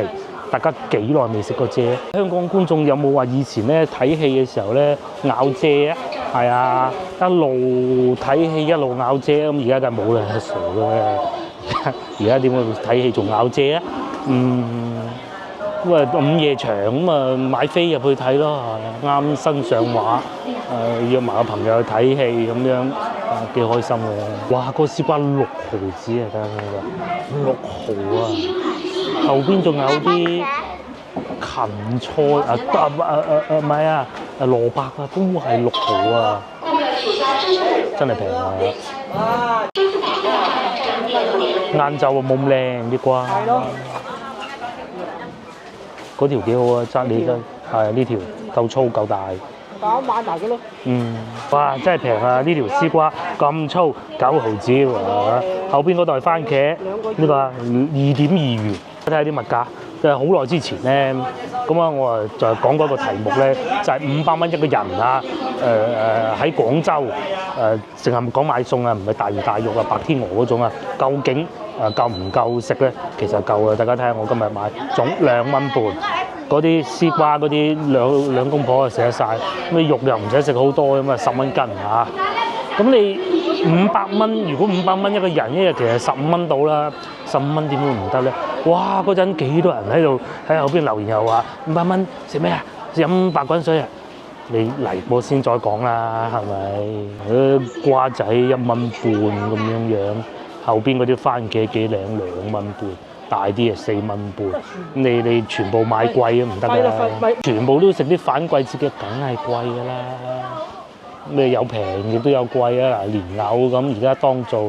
大家幾耐未食過蔗？香港觀眾有冇話以前咧睇戲嘅時候咧咬蔗啊？係啊，一路睇戲一路咬蔗，咁而家梗係冇啦，傻嘅。而家點會睇戲仲咬蔗啊？咁啊午夜場咁啊買飛入去睇咯，啱新上畫，約埋個朋友去睇戲咁樣，幾開心嘅。哇！個絲瓜6毫子啊，睇下佢話6毫啊，後邊仲有啲芹菜唔係啊，蘿蔔啊都係6毫啊，真係平啊！晏晝啊冇咁靚啲瓜，係咯，嗰條幾好啊，揸你真係呢條夠粗夠大。咁買埋佢咯。哇！真係平啊！呢條絲瓜咁粗9毫子喎，後邊嗰袋番茄呢個2.2元。睇下啲物價，就係好耐之前咧，咁啊我就講過一個題目咧，就係500蚊一個人啊！喺廣州淨係講買餸啊，唔係大魚大肉啊、白天鵝嗰種啊，究竟夠唔夠食咧？其實夠啊！大家睇下我今日買總2蚊半，嗰啲絲瓜嗰啲兩公婆就食得晒，咁啲肉又唔使食好多咁啊，10蚊斤嚇。咁你500蚊，如果500蚊一個人一日，其實15蚊到啦，15蚊點會唔得咧？哇！嗰陣幾多人喺度喺後邊留言又話500蚊食咩啊？飲白滾水啊！你嚟過先再講啦，係咪？瓜仔1蚊半咁樣，後邊嗰啲番茄幾靚2蚊半，大啲啊4蚊半。你全部買貴都唔得㗎，全部都食啲反季節嘅，梗係貴㗎啦。咩有平亦都有貴啊！嗱，蓮藕咁而家當做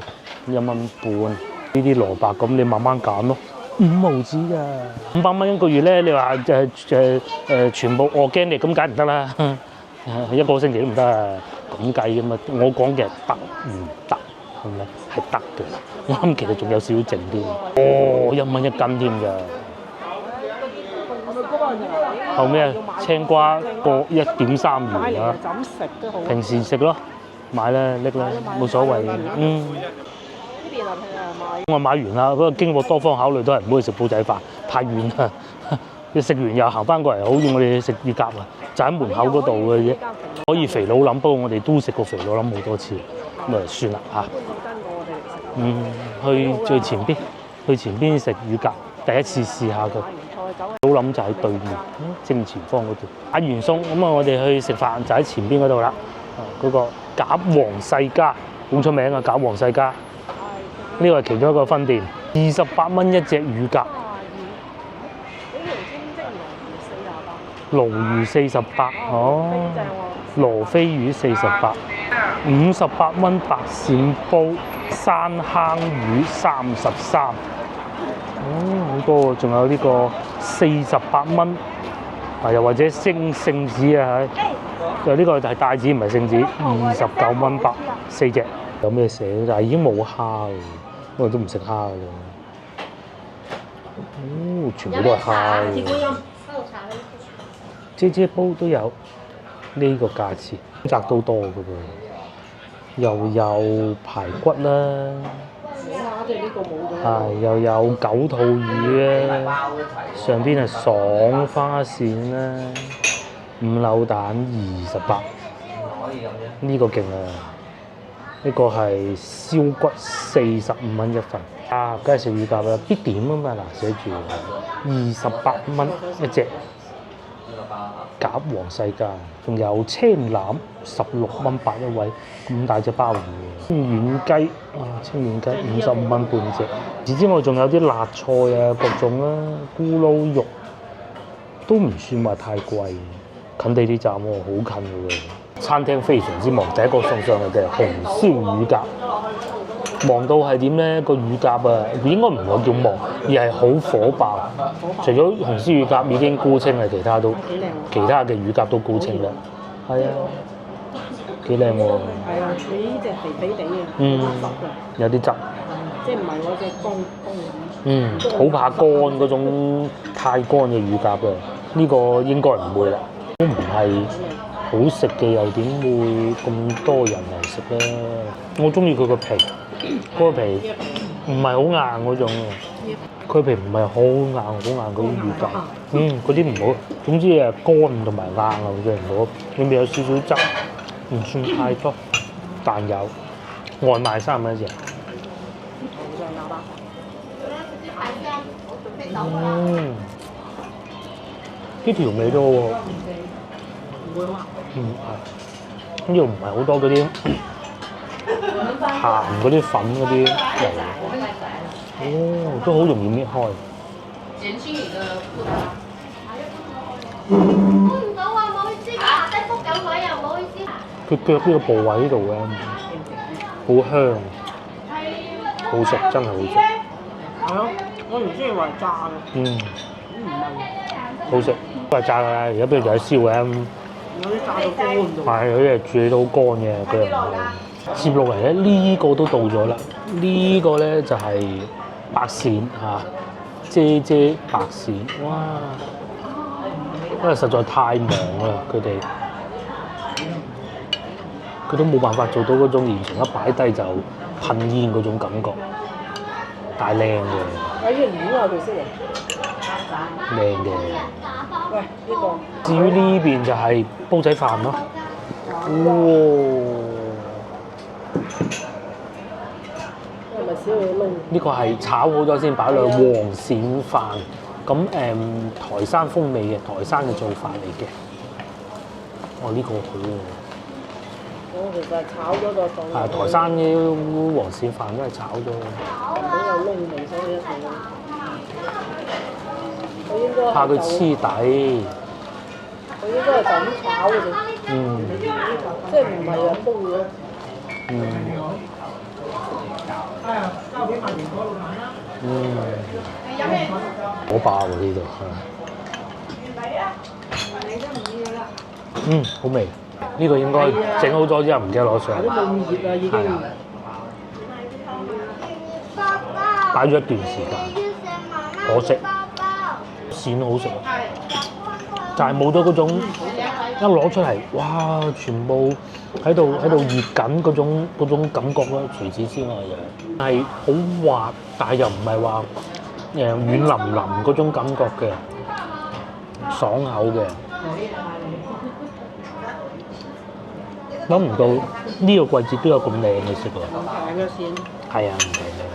1蚊半，呢啲蘿蔔咁你慢慢揀咯，5毫子㗎，500蚊一個月咧，你話全部organic咁梗唔得啦，一個星期都唔得啊，咁計㗎嘛。我講嘅得唔得係咪？係得嘅，我諗其實仲有少少剩添。哦，1蚊一斤添㗎。後尾啊，青瓜個1.3元啊，平時食咯，買啦拎啦，冇所謂嘅。呢邊啊買。我買完啦，不過經過多方考慮都係唔可以食煲仔飯，太遠啦。你食完又行翻過嚟，好似我哋食乳鴿啊，就喺門口嗰度嘅啫。可以肥佬林，不過我哋都食過肥佬林好多次，咁啊算啦嚇。去前邊食乳鴿，第一次試下佢。老林就喺對面，正前方嗰度。買完餸咁啊，我哋去食飯就喺前邊嗰度啦。嗰個鴿皇世家好出名啊！鴿皇世家呢個係其中一個分店，28蚊一隻乳鴿。鱸魚48，哦。羅非魚48， 58蚊白鱔煲，山坑魚33。好多，仲有呢個48蚊，又或者聖子啊，就呢個係帶子唔係聖子，29蚊白4隻。有咩寫？但係已經冇蝦喎，我都唔食蝦㗎啦。全部都係蝦喎。姐煲都有呢個價錢，選擇都多㗎噃，又有排骨啦。又有九肚魚啊，上邊係爽花鱔啦，5柳蛋28，呢個勁啊！呢個係燒骨45蚊一份，梗係食乳鴿啦，必點啊嘛嗱，寫住28蚊一隻，鴿皇世家，仲有青腩16蚊8一位，咁大隻鮑魚。清遠雞，清遠雞55蚊半隻。除此之外，仲有啲辣菜啊，各種啦，咕嚕肉都唔算話太貴。近地鐵站喎，好近嘅喎。餐廳非常之忙，第一個送上嚟嘅紅燒乳鴿，忙到係點咧？個乳鴿啊，應該唔係叫忙，而係好火爆。除咗紅燒乳鴿已經沽清啦，其他嘅乳鴿都沽清啦。係啊。幾靚喎！係啊，你呢隻肥肥地嘅，有啲汁，即係唔係嗰隻乾魚。好怕乾嗰種太乾嘅乳鴿啊！呢個應該唔會啦，都唔係好食嘅，又點會咁多人嚟食咧？我中意佢個皮，嗰個皮唔係好硬嗰種喎，佢皮唔係好硬嗰啲乳鴿，嗰啲唔好。總之係乾同埋硬啊，嗰啲唔好。裏面有少少汁。唔算太多，但有外賣3蚊一隻。啲調味都喎。呢度唔係好多嗰啲鹹嗰啲粉嗰啲嚟，都好容易搣開。佢腳呢個部位呢度咧，好香，好食，真係好食。係咯，我唔中意話炸嘅。好食，都係炸㗎啦。而家邊度仲有燒嘅？有啲炸到乾咗。係，有啲係處理到好乾嘅，佢又唔係。接落嚟咧，呢個都到咗啦。呢個咧就係白鱔嚇，姐白鱔，哇！因為實在太忙啦，佢都冇辦法做到嗰種現場一擺低就噴煙嗰種感覺，但係靚嘅。喺呢邊啊，佢識靚嘅。喂，呢個。至於呢邊就係煲仔飯咯。係咪少嘢燶？呢個係炒好咗先擺落去黃鱔飯，咁台山風味嘅台山嘅做法嚟嘅。呢個好喎。其實係炒咗個餸。台山嘅黃鱔飯都係炒咗。好有燶味，所以一定要。佢應該怕佢黐底。佢應該係就咁炒嘅啫。即係唔係啊煲咗。好爆喎呢度。好味。呢個應該整好咗之後唔記得攞上。都冇咁熱啊，已經。擺咗一段時間，可惜。鱔好食啊！就係冇咗嗰種一攞出嚟，哇！全部喺度熱緊嗰種感覺咯。除此之外嘅係好滑，但係又唔係話軟腍腍嗰種感覺嘅，爽口嘅。諗唔到呢個季節都有咁靚嘅食喎。平嘅鱔。係啊，唔平嘅。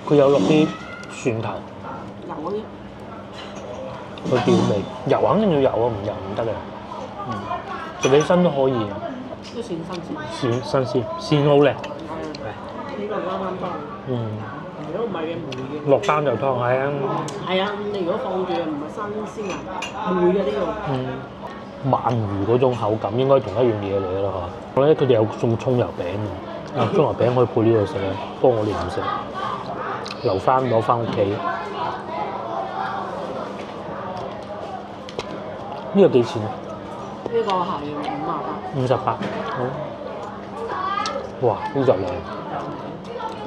佢有落啲蒜頭。油嗰啲。佢調味，油肯定要油啊，唔油唔得嘅。食起身都可以。都算新鮮。鱔新鮮，鱔好靚。係。呢個啱啱得。如果唔係嘅霉嘅。落單就湯係啊。係啊，你如果放住唔係新鮮啊，霉嘅呢個。鰻魚嗰種口感應該同一樣嘢嚟㗎啦嚇。我覺得佢哋有送葱油餅啊，葱油餅可以配呢個食啊，不過我哋唔食，留翻攞翻屋企。呢個幾錢啊？呢個係58。58，好。哇！呢就靚。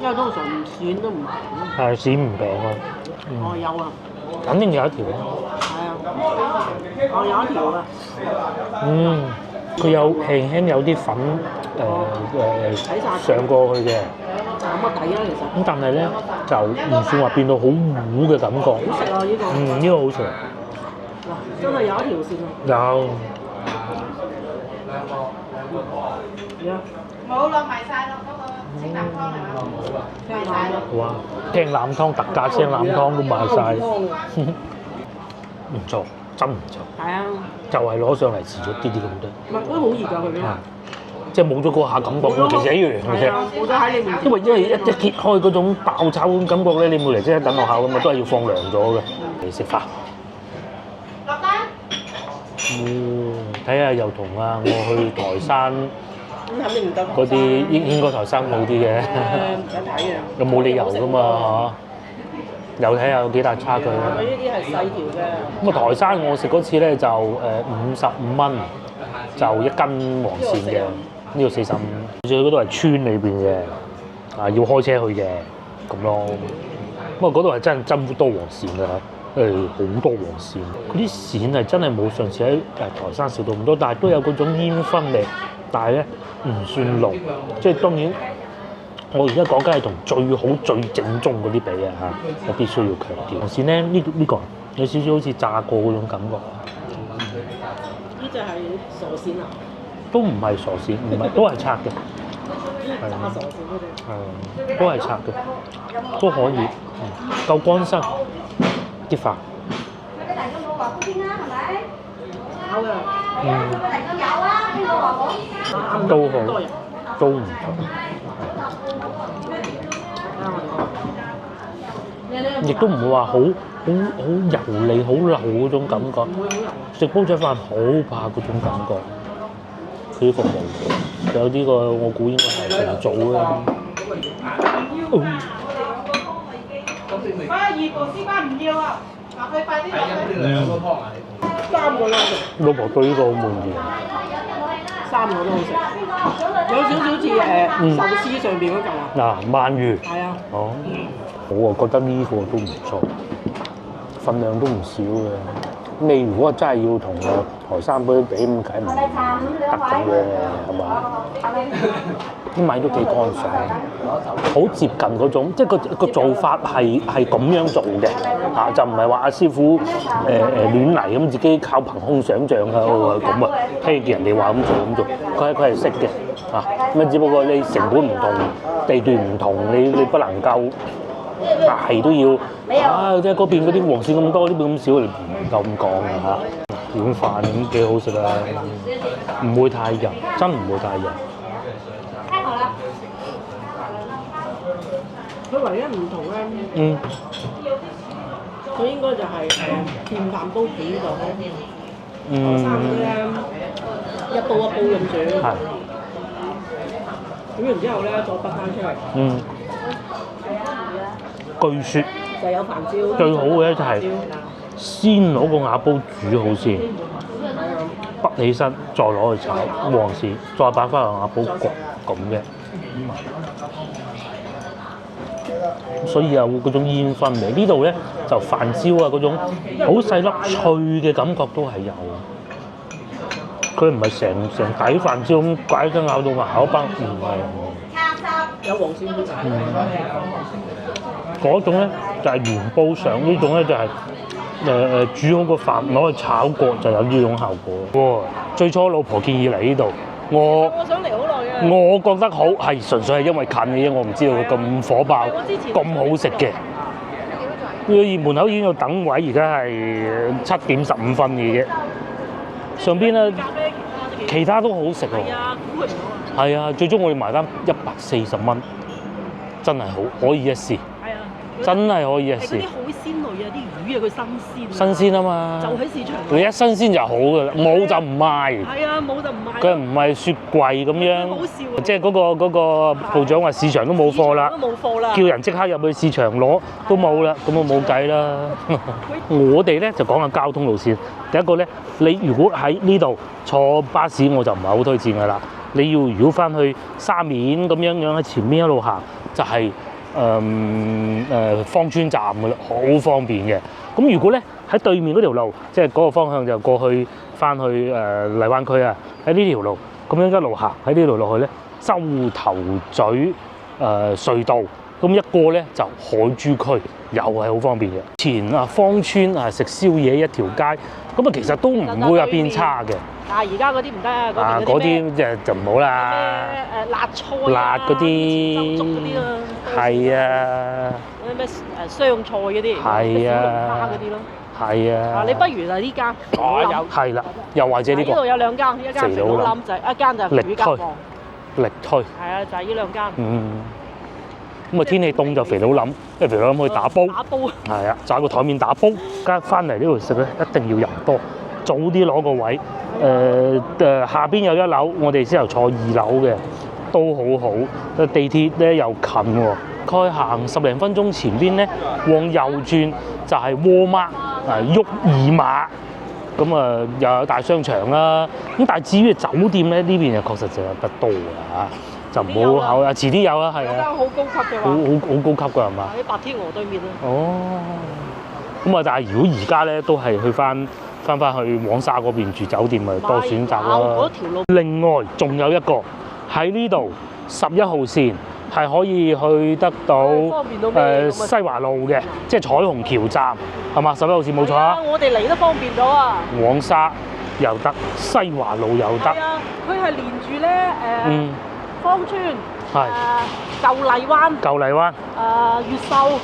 因為通常鱔都唔平。係鱔唔平啊。哦，有啊。肯定有一條啊。係啊。哦，有一條啊。佢有輕輕有啲粉上過去嘅。咁啊抵啦，其實。咁但係咧就唔算話變到好糊嘅感覺。好食啊！呢個。呢個好食。嗱，真係有一條線啊！有。冇咯，賣晒咯，嗰個清淡湯係嘛？賣晒咯。哇！青腩湯特價青腩湯都賣晒，唔錯，真唔錯。係啊。就係攞上嚟遲咗啲啲咁多。唔係，都好熱㗎佢呢。即係冇咗嗰下感覺，其實一樣嘅啫。冇咗喺你面前。因為一揭開嗰種爆炒嗰種感覺咧，你冇嚟即係等落口咁啊，都係要放涼咗嘅嚟食飯。落單。睇下又同啊，我去台山咁肯定唔夠。嗰啲應該台山好啲嘅。唔使睇嘅。有冇理由㗎嘛嚇？又睇下有幾大差距啦。佢呢啲係細條嘅。咁啊，台山我食嗰次咧就55蚊，就一斤黃鱔嘅，呢個45。好似嗰度係村裏邊嘅，啊要開車去嘅咁咯。不過嗰度係真多黃鱔㗎，好多黃鱔。嗰啲鱔係真係冇上次喺台山食到咁多，但係都有嗰種煙燻味，但係咧唔算濃。即係當然，我而家講緊係同最好最正宗嗰啲比啊嚇，我必須要強調。黃鱔咧呢個有少少好似炸過嗰種感覺。呢隻係傻鱔啊？都唔係傻鱔，唔係都係拆嘅。炸傻鱔嗰隻。係，都係拆嘅，都可以，夠乾身啲飯。嗰啲大家冇話嗰邊啦，係咪？炒嘅。嗰個大家有啊，邊個話冇？都好，都唔錯。亦都唔會話好油膩、好流嗰種感覺。食煲仔飯好怕嗰種感覺。佢啲服務，有啲個我估應該係重組嘅。2部絲瓜唔要啊！嗱，佢快啲落去。3個啦。老婆對呢個好滿意。 3個都好食，有少少似壽司上邊嗰嚿啊。嗱，鰻魚。係啊。哦，我啊覺得呢個都唔錯，份量都唔少嘅。你如果真係要同台山嗰啲比，咁梗唔得咁嘅，係嘛？啲米都幾乾爽，好接近嗰種，即係個做法係咁樣做嘅，嚇就唔係話阿師傅亂嚟咁，自己靠憑空想像啊咁啊，聽見人哋話咁做，佢係識嘅，嚇咁啊，只不過你成本唔同，地段唔同，你不能夠。係都要即係嗰邊嗰啲黃鱔咁多，呢邊咁少，你唔夠咁講嘅嚇。碗飯咁幾好食啊，唔會太油，真唔會太油。佢唯一唔同咧，佢應該就係電飯煲片度咧，台山嗰啲咧一煲咁煮，係。咁然之後咧再拔翻出嚟。據說就有飯焦。最好嘅咧就係先攞個瓦煲煮好先，拔起身再攞去炒黃鱔，再擺翻落瓦煲焗咁嘅。所以有嗰種煙燻味。呢度咧就飯焦啊嗰種好細粒脆嘅感覺都係有。佢唔係成底飯焦咁拐咗咬到牙口崩，唔係。有黃鱔好嗰種咧就係原煲上，呢種咧就係煮好個飯攞去炒過就有呢種效果。最初老婆建議嚟呢度，我想嚟好耐嘅。我覺得好係純粹係因為近嘅啫，我唔知道佢咁火爆，咁好食嘅。佢門口已經有等位，而家係7點15分嘅啫。上邊咧其他都好食喎。係啊，估佢唔到啊。係啊，最終我哋埋單140蚊，真係好可以一試。係啊。真係可以啊！試係嗰啲海鮮類啊，啲魚啊，佢新鮮。新鮮啊嘛！就喺市場。你一新鮮就好噶啦，冇就唔賣。係啊，冇就唔賣。佢唔係雪櫃咁樣。好笑啊！即係嗰個部長話市場都冇貨啦，都冇貨啦，叫人即刻入去市場攞都冇啦，咁啊冇計啦。我哋咧就講下交通路線。第一個咧，你如果喺呢度坐巴士，我就唔係好推薦噶啦。你要如果翻去沙面咁樣喺前面一路行，就係芳村站噶啦，好方便嘅。咁如果咧喺對面嗰條路，即係嗰個方向就過去翻去荔灣區啊，喺呢條路咁樣一路行喺呢度落去咧，洲頭咀隧道，咁一個咧就海珠區，又係好方便嘅。前芳村食宵夜一條街，咁啊其實都唔會話變差嘅。但係而家嗰啲唔得啊！嗰啲就唔好啦。辣菜辣嗰啲，粥嗰啲啊，係啊。嗰啲咩湘菜嗰啲，係啊，小龍蝦嗰啲咯。係啊。你不如就呢間。係啦，又或者呢個。呢度有兩間，一間肥佬冧仔，一間就係魚夾王。力推。係啊，就係呢兩間。咁啊天氣凍就肥佬冧，因為肥佬冧可以打煲。打煲。係啊，就喺個台面打煲。加翻嚟呢度食咧，一定要人多，早啲攞個位。下邊有1樓，我哋先頭坐2樓嘅，都好好。地鐵咧又近喎，佢行10零分鐘，前邊咧往右轉就係沃麥沃爾瑪，咁啊又有大商場啦。咁但係至於酒店咧，呢邊就確實就不多啊，就唔好考啊，遲啲有啊，係啊。有間好高級嘅話。好高級㗎係嘛？喺白天鵝對面啊。哦。咁啊，但係如果而家咧都係去翻去黃沙嗰邊住酒店，咪多選擇咯。另外仲有一個喺呢度11號線係可以去得到西華路嘅，即係彩虹橋站係嘛？11號線冇錯啊！我哋嚟都方便咗啊！黃沙又得，西華路又得。係啊，佢係連住咧芳村舊荔灣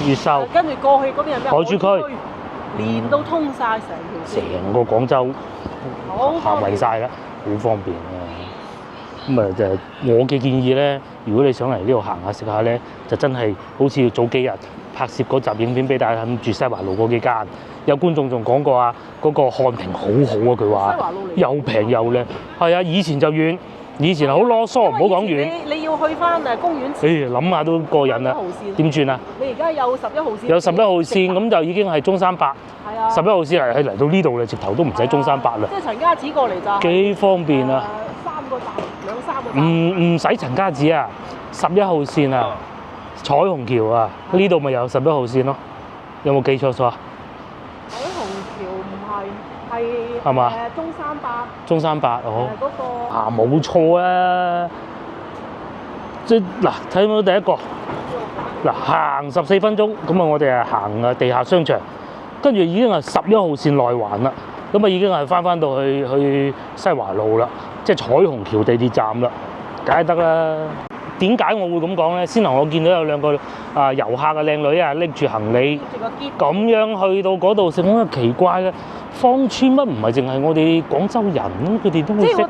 越秀，跟住過去嗰邊係咩？海珠區。連都通晒成條線，成個廣州行勻晒啦，好方便啊！咁啊就我嘅建議咧，如果你想嚟呢度行下食下咧，就真係好似早幾日拍攝嗰集影片俾大家睇，住西華路嗰幾間，有觀眾仲講過啊，嗰個漢庭好好啊，佢話又平又靚，係啊，以前就遠。以前好囉嗦，唔好講遠。你要去翻公園前。諗下都過癮啦。點轉啊？你而家有11號線。有11號線，咁就已經係中山8。係啊。11號線係嚟到呢度啦，直頭都唔使中山8啦。即係陳家祠過嚟就。幾方便啊！3個站，2-3個站。唔使陳家祠啊，11號線啊，彩虹橋啊，呢度咪有11號線咯。有冇記錯咗啊？彩虹橋唔係。係嘛？中山8哦。冇錯啊！即嗱睇到第一個嗱行14分鐘，咁啊我哋係行地下商場，跟住已經係11號線內環啦，咁啊已經係翻到去西華路啦，即係彩虹橋地鐵站啦，梗係得啦。點解我會咁講咧？先頭我見到有2個遊客嘅靚女啊，拎住行李咁樣去到嗰度食，我覺得奇怪嘅。芳村乜唔係淨係我哋廣州人，佢哋都會食。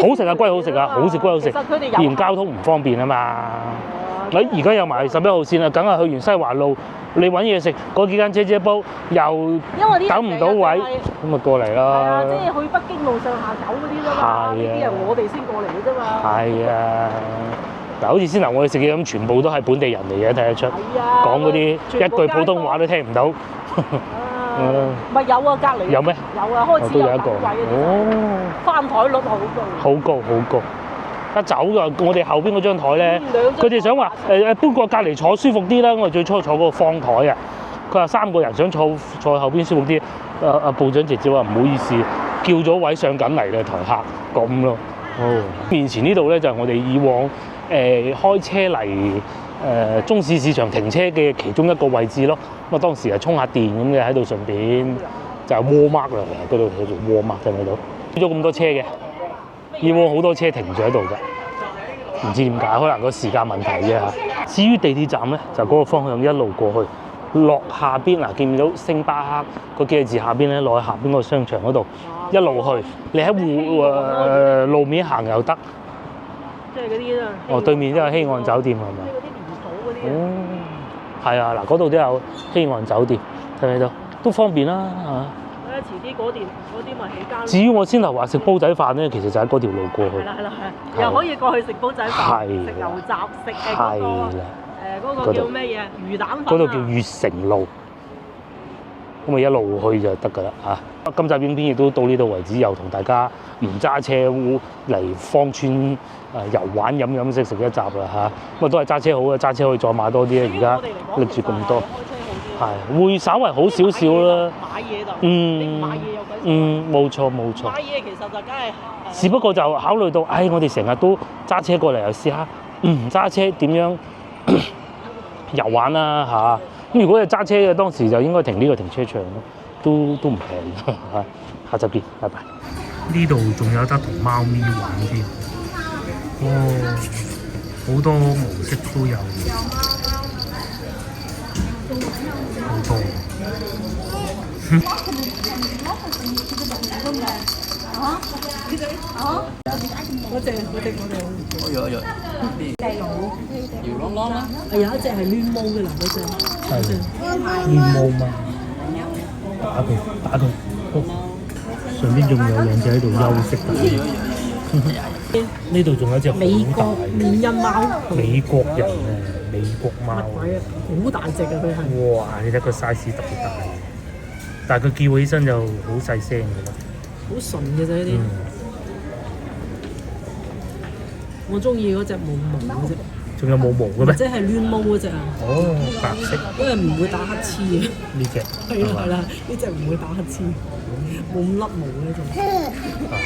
好食啊，歸好食啊，好食歸好食。既然交通唔方便啊嘛。你而家有埋11號線啊，梗係去完西華路，你揾嘢食嗰幾間姐煲又等唔到位，咁咪過嚟咯。係啊，即係去北京路上下九嗰啲啫嘛，呢啲係我哋先過嚟嘅啫嘛。係啊。嗱，好似先頭我哋食嘢咁，全部都係本地人嚟嘅，睇得出。講嗰啲一句普通話都聽唔到。咪有啊，隔離有咩？有啊，開始都有一個。哦，翻台率好高。好高好高。一走㗎，我哋後邊嗰張台咧，佢哋想話搬過隔離坐舒服啲啦。我哋最初坐嗰個方台啊，佢話3個人想坐後邊舒服啲。部長姐姐話唔好意思，叫咗位上緊嚟嘅台客咁咯。哦，面前呢度咧就係我哋以往開車嚟中市市場停車嘅其中一個位置咯。咁啊當時係充下電咁嘅喺度，順便就係沃麥啦，嗰度叫做沃麥嘅喺度。咗咁多車嘅，以往好多車停住喺度㗎，唔知點解，可能個時間問題啫嚇。至於地鐵站咧，就嗰個方向一路過去，落下邊嗱，見唔到星巴克嗰幾個字下邊咧，落去下邊嗰個商場嗰度一路去，你喺路面行又得。即係嗰啲啊！哦，對面都有希岸酒店係咪？即係嗰啲連鎖嗰啲。哦，係啊，嗱嗰度都有希岸酒店，睇唔睇到？都方便啦嚇。咧遲啲嗰啲咪起間。至於我先頭話食煲仔飯咧，其實就喺嗰條路過去。係啦，又可以過去食煲仔飯，食油雜，食嗰個叫咩嘢魚蛋飯。嗰度叫悅城路，咁咪一路去就得㗎啦嚇。今集影片亦都到呢度為止，又同大家唔揸車嚟芳村遊玩飲食一集啦嚇。咁啊都係揸車好嘅，揸車可以再買多啲啊！而家拎住咁多。係會稍為好少少啦，買嘢就買嘢有鬼冇錯冇錯。買嘢其實就梗係，只不過就考慮到，我哋成日都揸車過嚟，又試下唔揸車點樣遊玩啦嚇。咁如果係揸車嘅，當時就應該停呢個停車場咯，都唔平嚇。下集見，拜拜。呢度仲有得同貓咪玩添，好多模式都有。好多。有。有一隻係攣毛嘅嗱，嗰隻。係。攣毛嘛？打佢。上邊仲有兩隻喺度休息緊。呢度仲有一隻美國緬因貓。美國人美國貓。乜鬼啊！好大隻啊佢係。哇！你睇個 size 特別大，但係佢叫起身就好細聲㗎啦。好純嘅啫呢啲。我中意嗰隻冇毛嗰隻。仲有冇毛嘅咩？或者係攣毛嗰隻啊？白色。因為唔會打乞嗤嘅。呢隻。係啦，呢隻唔會打乞嗤，冇咁甩毛呢種。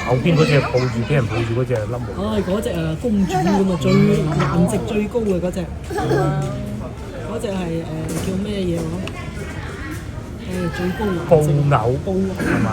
後邊嗰隻俾人抱住嗰隻甩毛。嗰隻啊公主咁啊，最顏值最高嘅嗰隻。嗰隻係叫咩嘢話？最高顏值。布偶係嘛？